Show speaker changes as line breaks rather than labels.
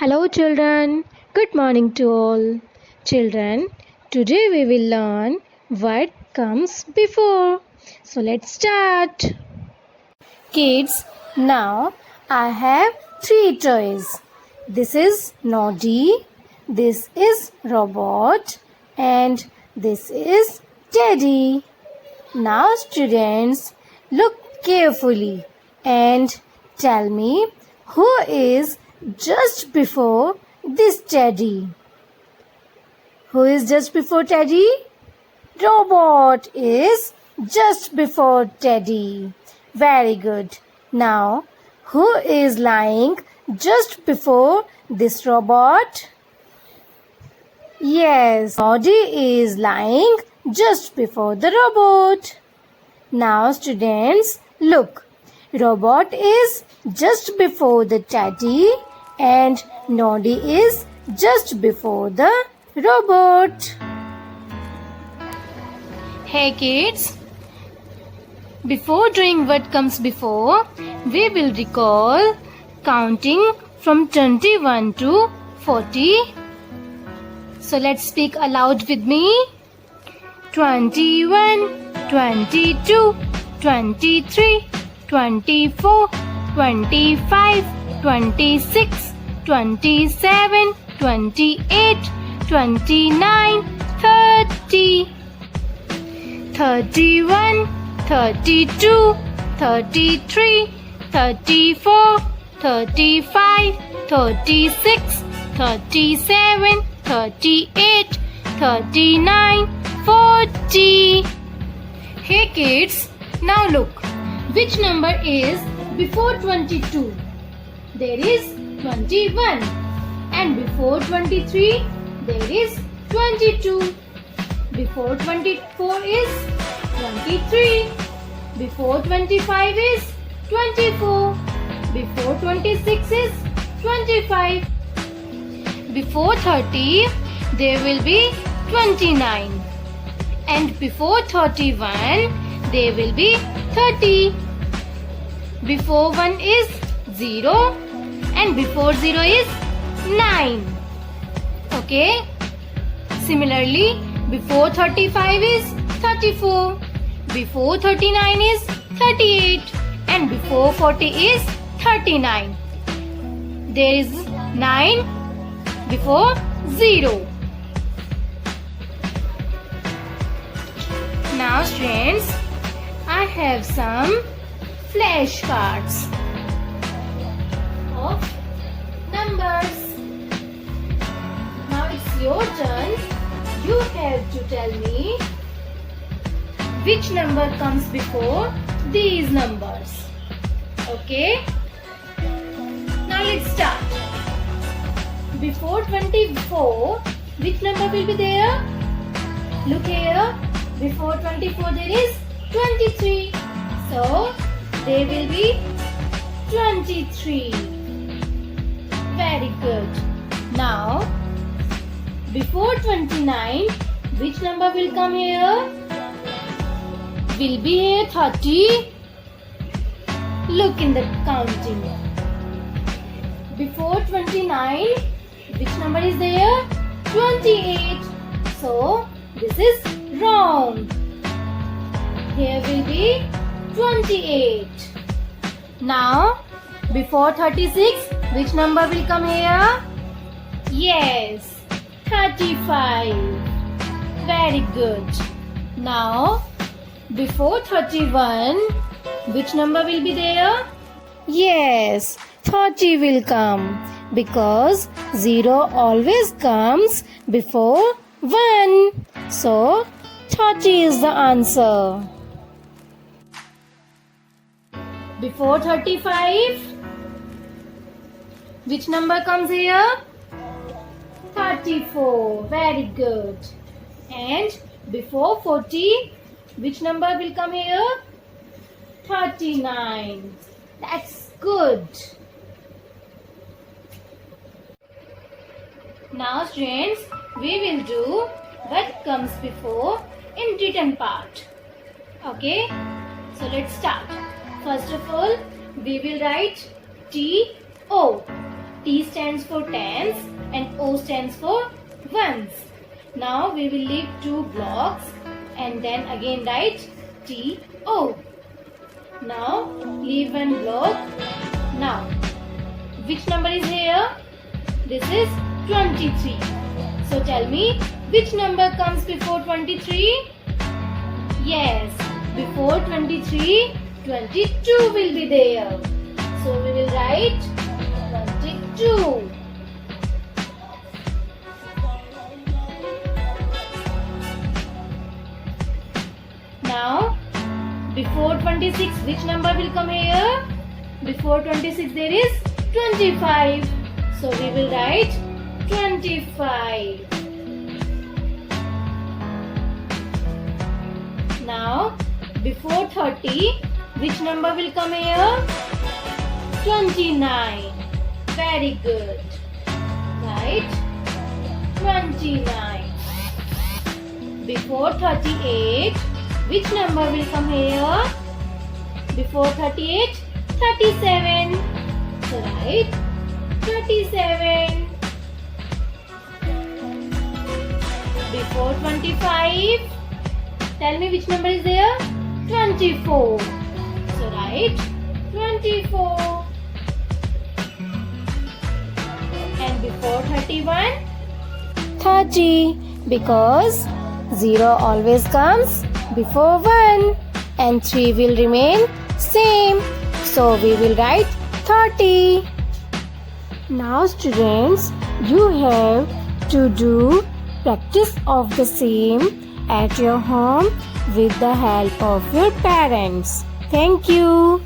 Hello children, good morning to all. Children, today we will learn what comes before. So let's start. Kids, now I have three toys. This is Noddy, this is Robot and this is Teddy. Now students, look carefully and tell me who is just before this Teddy. Who is just before Teddy? Robot is just before Teddy. Very good. Now, who is lying just before this robot? Yes, Noddy is lying just before the robot. Now students, look. Robot is just before the Teddy and Noddy is just before the robot. Hey kids, before doing what comes before, we will recall counting from 21 to 40. So let's speak aloud with me. 21, 22, 23, 24, 25, 26, 27, 28, 29, 30, 31, 32, 33, 34, 35, 36, 37, 38, 39, 40. Hey kids, now look. Which number is before 22? There is 21. And before 23, there is 22. Before 24 is 23. Before 25 is 24. Before 26 is 25. Before 30, there will be 29. And before 31, there will be 30. Before 1 is 0 and before 0 is 9. Okay. Similarly, before 35 is 34. Before 39 is 38. And before 40 is 39. There is 9 before 0. Now students, I have some flashcards of numbers. Now it's your turn. You have to tell me which number comes before these numbers. Okay? Now let's start. Before 24, which number will be there? Look here. Before 24 there is 23. So, there will be 23. Very good. Now, before 29, which number will come here? Will be here 30. Look in the counting. Before 29, which number is there? 28. So, this is wrong. Here will be 28. Now, before 36, which number will come here? Yes, 35. Very good. Now, before 31, which number will be there? Yes, 30 will come because 0 always comes before 1. So, 30 is the answer. Before 35, which number comes here? 34. Very good. And before 40, which number will come here? 39. That's good. Now students, we will do what comes before in written part. Okay? So let's start. First of all, we will write T-O. T stands for tens and O stands for ones. Now we will leave two blocks and then again write T-O. Now leave one block. Now which number is here? This is 23. So tell me, which number comes before 23? Yes, before 23, 22 will be there. So we will write 22. Now, before 26, which number will come here? Before 26, there is 25. So we will write 25. Now, before 30, which number will come here? 29. Very good. Right? 29. Before 38, which number will come here? Before 38, 37. So write 37. Before 25, tell me which number is there? 24. So write 24. And before 31? 30. Because 0 always comes before 1 and 3 will remain same. So we will write 30. Now students, you have to do practice of the same at your home with the help of your parents. Thank you.